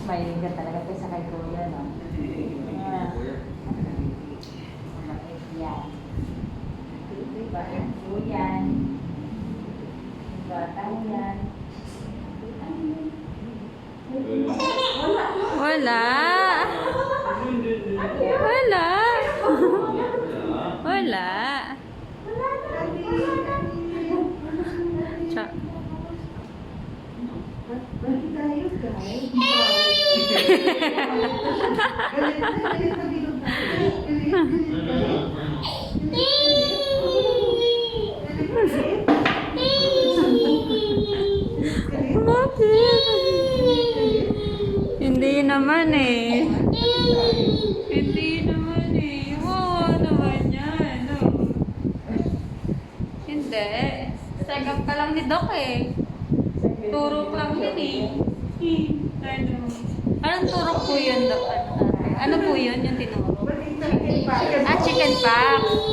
may talaga tayo sa kay Kuya, no? Mabait yan. Diba? Kuya. Batang yan. Wala. Wala. Wala. Cha. Bakit? Hindi naman eh. Hindi naman eh. Wow, naman yan. No? Hindi. Sagap ka lang ni Doc eh. Turok lang yun eh. Anong turok po yun, Doc? Ano po yun yung tinuro? Ah, chicken pox.